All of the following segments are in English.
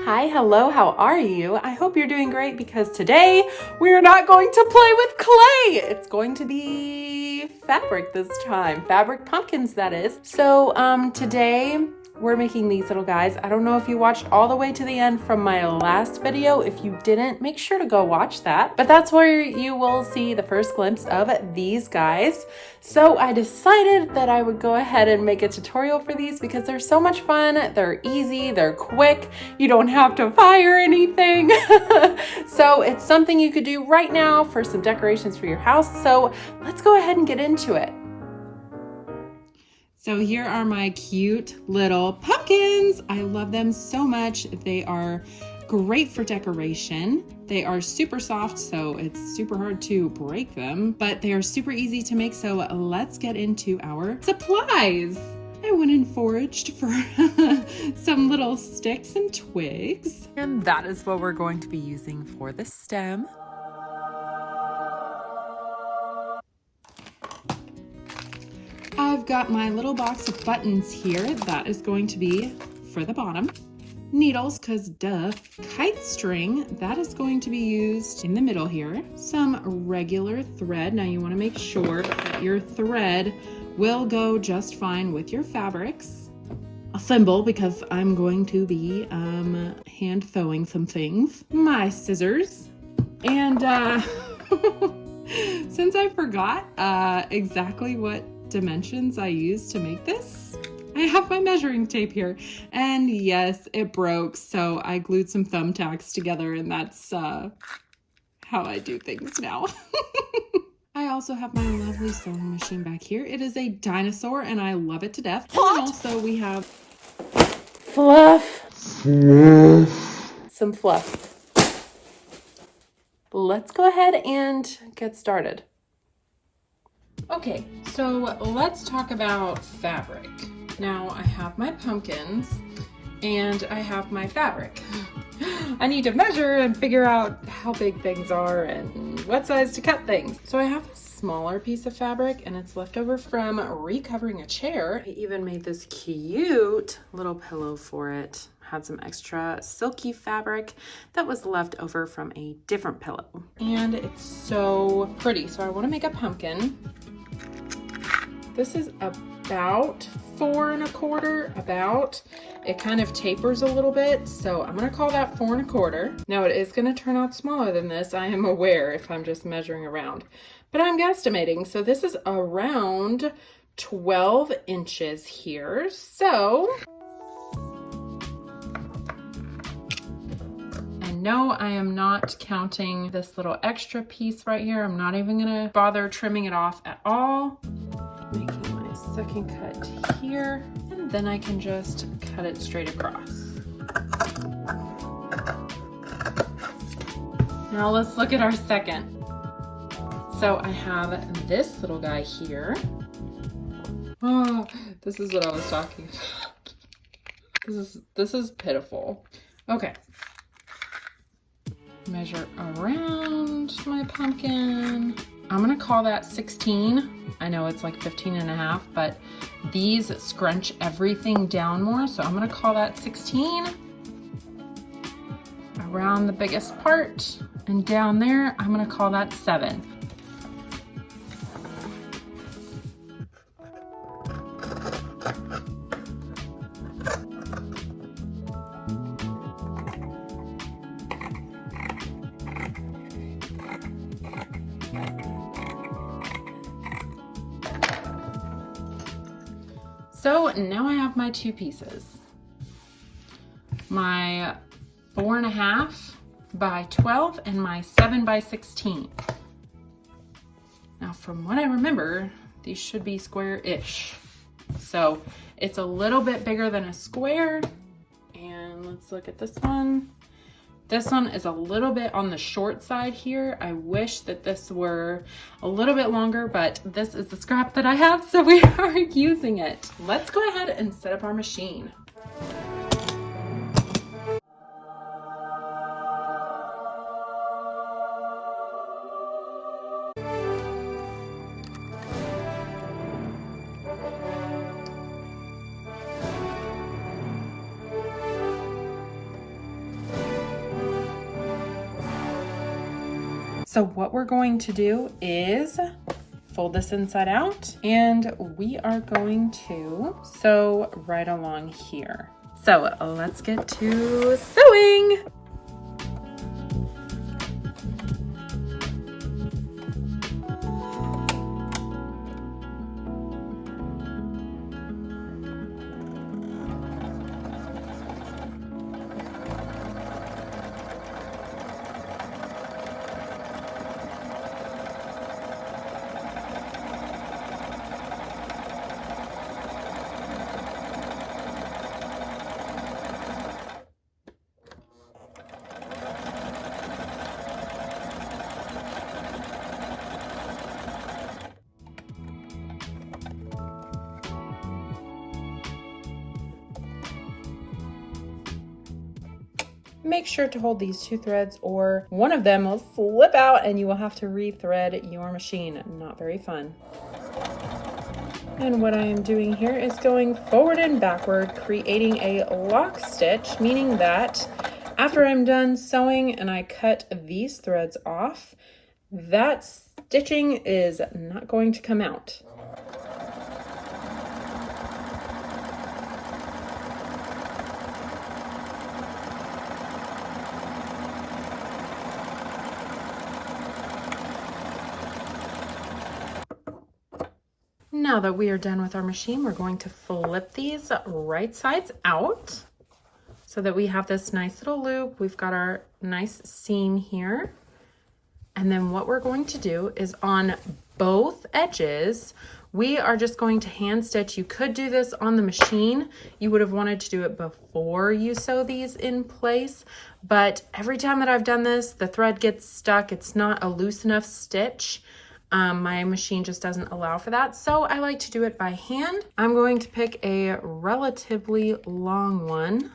Hi, hello, how are you? I hope you're doing great because today we're not going to play with clay. It's going to be fabric this time. Fabric pumpkins, that is. So today we're making these little guys. I don't know if you watched all the way to the end from my last video. If you didn't, make sure to go watch that. But that's where you will see the first glimpse of these guys. So I decided that I would go ahead and make a tutorial for these because they're so much fun. They're easy, they're quick. You don't have to fire anything. So it's something you could do right now for some decorations for your house. So let's go ahead and get into it. So here are my cute little pumpkins. I love them so much. They are great for decoration. They are super soft, so it's super hard to break them, but they are super easy to make. So let's get into our supplies. I went and foraged for some little sticks and twigs. And that is what we're going to be using for the stem. I've got my little box of buttons here. That is going to be for the bottom. Needles, cause duh. Kite string, that is going to be used in the middle here. Some regular thread. Now you wanna make sure that your thread will go just fine with your fabrics. A thimble, because I'm going to be hand sewing some things. My scissors. And since I forgot exactly what dimensions I used to make this, I have my measuring tape here, and yes, it broke, so I glued some thumbtacks together, and that's how I do things now. I also have my lovely sewing machine back here. It is a dinosaur, and I love it to death. What? And also we have fluff. Some fluff. Let's go ahead and get started. Okay, so let's talk about fabric. Now I have my pumpkins and I have my fabric. I need to measure and figure out how big things are and what size to cut things. So I have a smaller piece of fabric and it's left over from recovering a chair. I even made this cute little pillow for it. Had some extra silky fabric that was left over from a different pillow. And it's so pretty. So I want to make a pumpkin. This is about 4 1/4, about. It kind of tapers a little bit, so I'm gonna call that 4 1/4. Now it is gonna turn out smaller than this. I am aware if I'm just measuring around, but I'm guesstimating. So this is around 12 inches here. So, and no, I am not counting this little extra piece right here. I'm not even gonna bother trimming it off at all. Making my second cut here, and then I can just cut it straight across. Now let's look at our second. So I have this little guy here. Oh, this is what I was talking about. This is pitiful. Okay. Measure around my pumpkin. I'm gonna call that 16. I know it's like 15.5, but these scrunch everything down more, so I'm gonna call that 16. Around the biggest part, and down there, I'm gonna call that 7. So now I have my 2 pieces. My 4 1/2 by 12 and my 7 by 16. Now from what I remember, these should be square-ish. So it's a little bit bigger than a square. And let's look at this one. This one is a little bit on the short side here. I wish that this were a little bit longer, but this is the scrap that I have, so we are using it. Let's go ahead and set up our machine. So what we're going to do is fold this inside out, and we are going to sew right along here. So let's get to sewing. Make sure to hold these two threads or one of them will flip out and you will have to re-thread your machine. Not very fun. And what I am doing here is going forward and backward, creating a lock stitch, meaning that after I'm done sewing and I cut these threads off, that stitching is not going to come out. Now that we are done with our machine, we're going to flip these right sides out so that we have this nice little loop. We've got our nice seam here. And then what we're going to do is on both edges, we are just going to hand stitch. You could do this on the machine. You would have wanted to do it before you sew these in place. But every time that I've done this, the thread gets stuck. It's not a loose enough stitch. My machine just doesn't allow for that, so I like to do it by hand. I'm going to pick a relatively long one.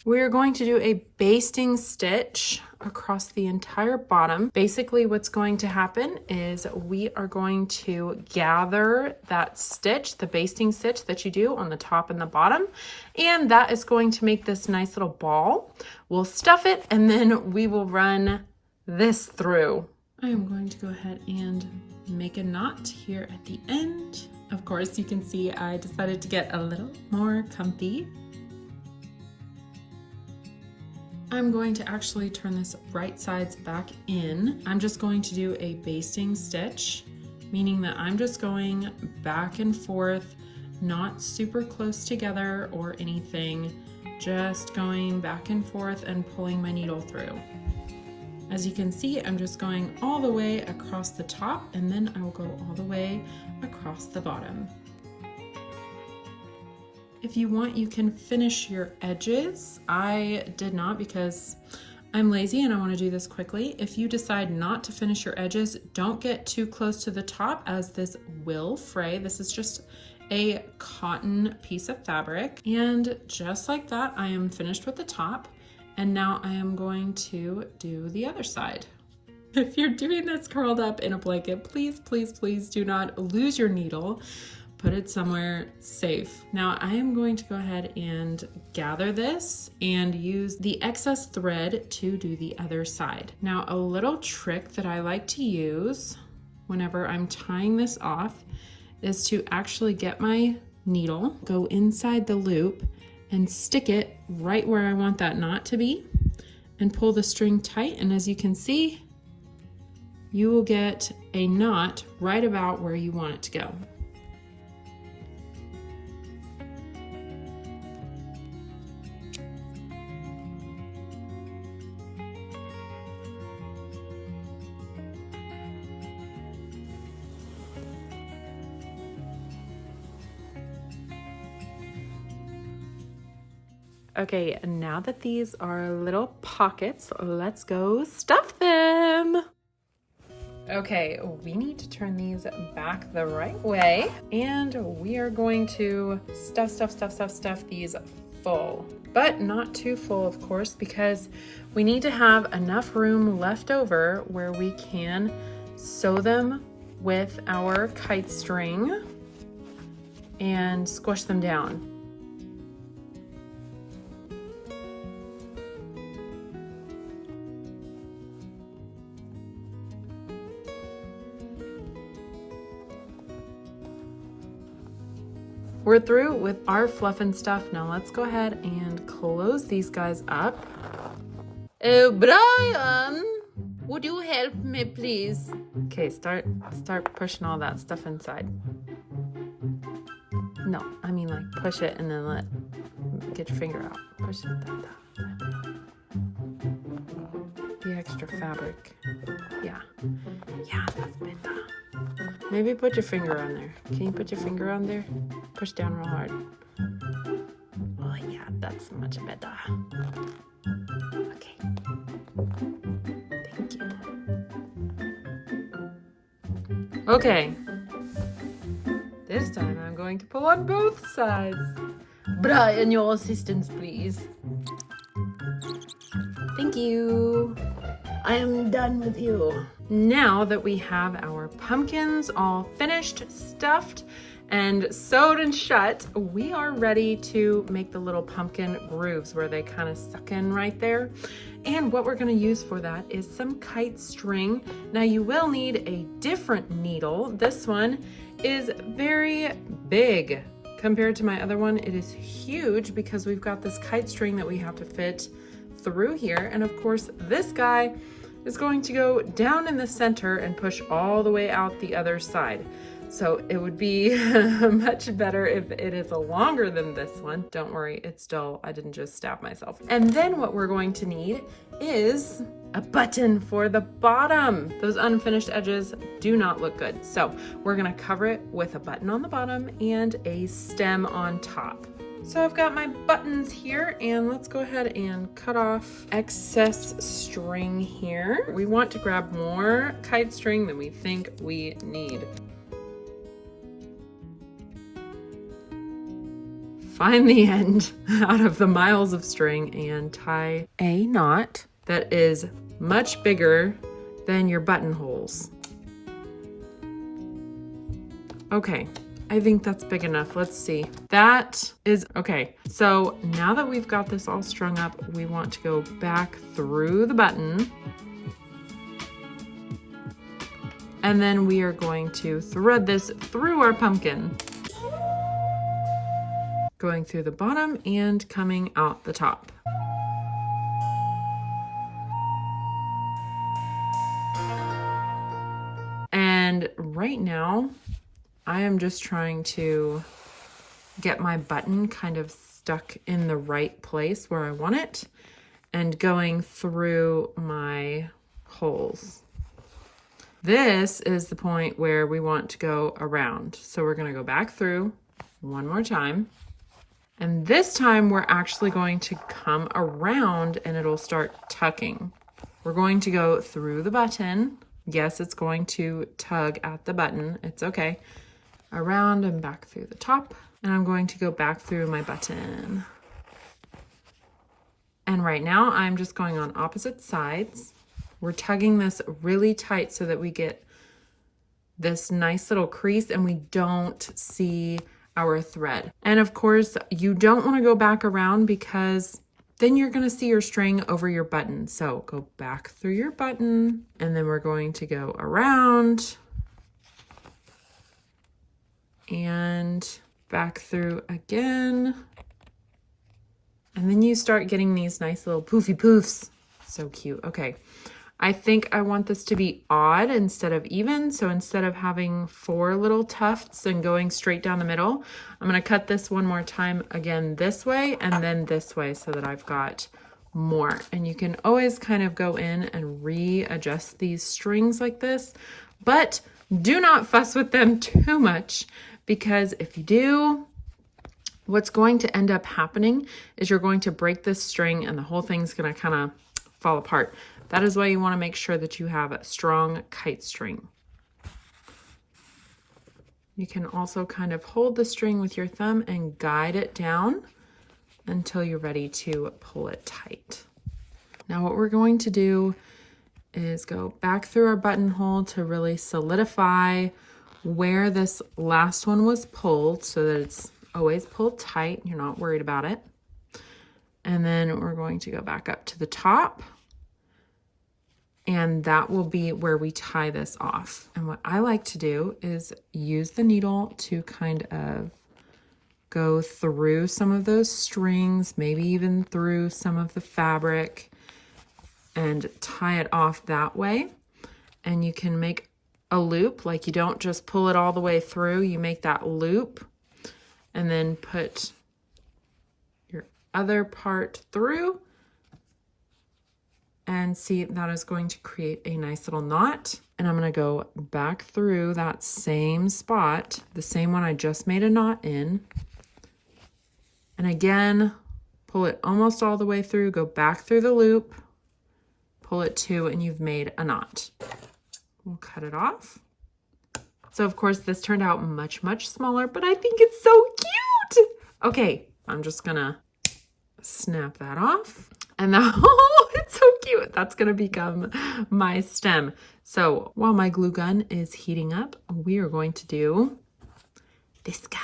We're going to do a basting stitch across the entire bottom. Basically, what's going to happen is we are going to gather that stitch, the basting stitch that you do on the top and the bottom, and that is going to make this nice little ball. We'll stuff it, and then we will run this through. I am going to go ahead and make a knot here at the end. Of course, you can see I decided to get a little more comfy. I'm going to actually turn this right sides back in. I'm just going to do a basting stitch, meaning that I'm just going back and forth, not super close together or anything, just going back and forth and pulling my needle through. As you can see, I'm just going all the way across the top, and then I will go all the way across the bottom. If you want, you can finish your edges. I did not because I'm lazy and I want to do this quickly. If you decide not to finish your edges, don't get too close to the top as this will fray. This is just a cotton piece of fabric. And just like that, I am finished with the top. And now I am going to do the other side. If you're doing this curled up in a blanket, please, please, please do not lose your needle. Put it somewhere safe. Now I am going to go ahead and gather this and use the excess thread to do the other side. Now a little trick that I like to use whenever I'm tying this off is to actually get my needle, go inside the loop, and stick it right where I want that knot to be and pull the string tight. And as you can see, you will get a knot right about where you want it to go. Okay, now that these are little pockets, let's go stuff them. Okay, we need to turn these back the right way, and we are going to stuff these full, but not too full, of course, because we need to have enough room left over where we can sew them with our kite string and squish them down. we're through with our fluff and stuff. Now let's go ahead and close these guys up. Oh, Brian, would you help me, please? Okay, start pushing all that stuff inside. No, I mean like push it and then get your finger out. Push it that. The extra fabric. Yeah, that's better. Maybe put your finger on there. Can you put your finger on there? Push down real hard. Oh yeah, that's much better. Okay. Thank you. Okay. This time I'm going to pull on both sides. Brian, your assistance, please. Thank you. I am done with you. Now that we have our pumpkins all finished, stuffed, and sewed and shut, we are ready to make the little pumpkin grooves where they kind of suck in right there. And what we're going to use for that is some kite string. Now you will need a different needle. This one is very big compared to my other one. It is huge because we've got this kite string that we have to fit through here. And of course, this guy is going to go down in the center and push all the way out the other side. So it would be much better if it is longer than this one. Don't worry, I didn't just stab myself. And then what we're going to need is a button for the bottom. Those unfinished edges do not look good. So we're gonna cover it with a button on the bottom and a stem on top. So I've got my buttons here, and let's go ahead and cut off excess string here. We want to grab more kite string than we think we need. Find the end out of the miles of string and tie a knot that is much bigger than your buttonholes. Okay, I think that's big enough. Let's see. That is okay. So now that we've got this all strung up, we want to go back through the button. And then we are going to thread this through our pumpkin. Going through the bottom and coming out the top. And right now, I am just trying to get my button kind of stuck in the right place where I want it and going through my holes. This is the point where we want to go around. So we're going to go back through one more time. And this time we're actually going to come around and it'll start tucking. We're going to go through the button. Yes, it's going to tug at the button. It's okay. Around and back through the top. And I'm going to go back through my button. And right now I'm just going on opposite sides. We're tugging this really tight so that we get this nice little crease and we don't see our thread. And of course, you don't want to go back around because then you're going to see your string over your button. So go back through your button and then we're going to go around and back through again. And then you start getting these nice little poofy poofs. So cute. Okay. I think I want this to be odd instead of even. So instead of having 4 little tufts and going straight down the middle, I'm going to cut this one more time again this way and then this way so that I've got more. And you can always kind of go in and readjust these strings like this, but do not fuss with them too much because if you do, what's going to end up happening is you're going to break this string and the whole thing's going to kind of fall apart. That is why you want to make sure that you have a strong kite string. You can also kind of hold the string with your thumb and guide it down until you're ready to pull it tight. Now what we're going to do is go back through our buttonhole to really solidify where this last one was pulled so that it's always pulled tight. You're not worried about it. And then we're going to go back up to the top. And that will be where we tie this off. And what I like to do is use the needle to kind of go through some of those strings, maybe even through some of the fabric, and tie it off that way. And you can make a loop, like you don't just pull it all the way through, you make that loop and then put your other part through, and see, that is going to create a nice little knot. And I'm gonna go back through that same spot, the same one I just made a knot in. And again, pull it almost all the way through, go back through the loop, pull it to, and you've made a knot. We'll cut it off. So of course this turned out much, much smaller, but I think it's so cute. Okay, I'm just gonna snap that off. And now, oh, it's so cute. That's gonna become my stem. So while my glue gun is heating up, we are going to do this guy.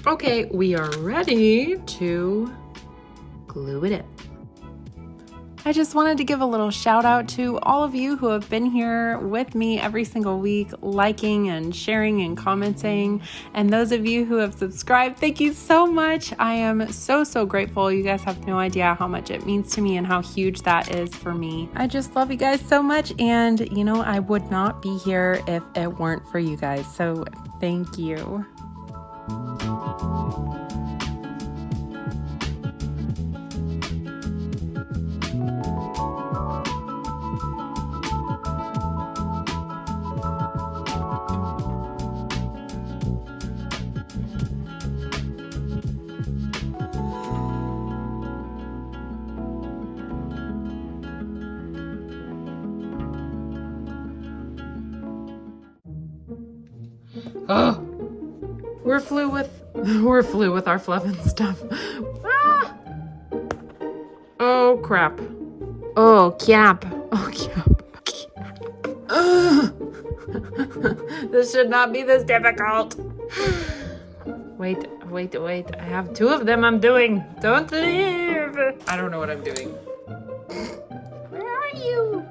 Okay, we are ready to glue it in. I just wanted to give a little shout out to all of you who have been here with me every single week, liking and sharing and commenting. And those of you who have subscribed, thank you so much. I am so, so grateful. You guys have no idea how much it means to me and how huge that is for me. I just love you guys so much. And you know, I would not be here if it weren't for you guys. So thank you. Oh, we're flu with our fluff and stuff. Ah! Oh crap. Oh cap. Oh cap. This should not be this difficult. Wait. I have 2 of them I'm doing. Don't leave. I don't know what I'm doing. Where are you?